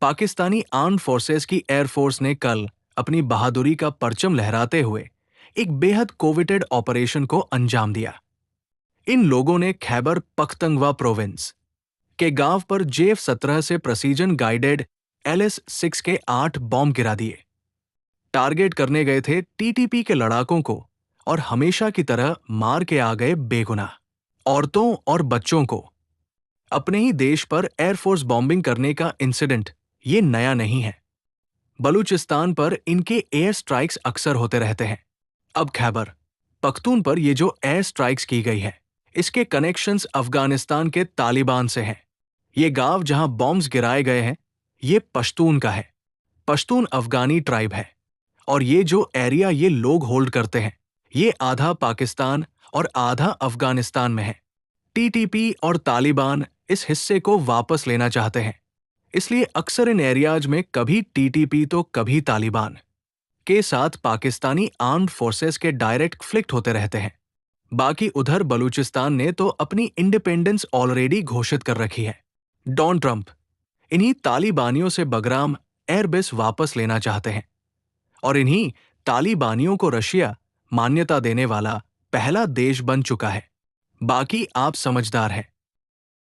Pakistani armed forces की air force ने कल अपनी बहादुरी का परचम लहराते हुए एक बेहद कोविटेड ऑपरेशन को अंजाम दिया। इन लोगों ने खैबर पख्तनख्वा प्रोविंस के गांव पर JF-17 से प्रेसिजन गाइडेड LS-6 के 8 बॉम्ब गिरा दिए। टारगेट करने गए थे TTP के लड़ाकों को और हमेशा की तरह मार के आ गए बेगुनाह औरतों और बच्चों को। अपने ही देश पर एयरफोर्स बॉम्बिंग करने का इंसिडेंट ये नया नहीं है। बलूचिस्तान पर इनके एयर स्ट्राइक्स अक्सर होते रहते हैं। अब खैबर पख्तून पर ये जो एयर स्ट्राइक्स की गई है, इसके कनेक्शंस अफगानिस्तान के तालिबान से हैं। ये गांव जहां बॉम्ब्स गिराए गए हैं, ये पश्तून का है। पश्तून अफगानी ट्राइब है और ये जो एरिया ये लोग होल्ड करते हैं, ये आधा पाकिस्तान और आधा अफगानिस्तान में है। TTP और तालिबान इस हिस्से को वापस लेना चाहते हैं, इसलिए अक्सर इन एरियाज में कभी TTP तो कभी तालिबान के साथ पाकिस्तानी आर्म्ड फोर्सेस के डायरेक्ट फ्लिक्ट होते रहते हैं। बाकी उधर बलूचिस्तान ने तो अपनी इंडिपेंडेंस ऑलरेडी घोषित कर रखी है। डोनाल्ड ट्रंप इन्हीं तालिबानियों से बगराम एयरबेस वापस लेना चाहते हैं और इन्हीं तालिबानियों को रशिया मान्यता देने वाला पहला देश बन चुका है। बाकी आप समझदार हैं।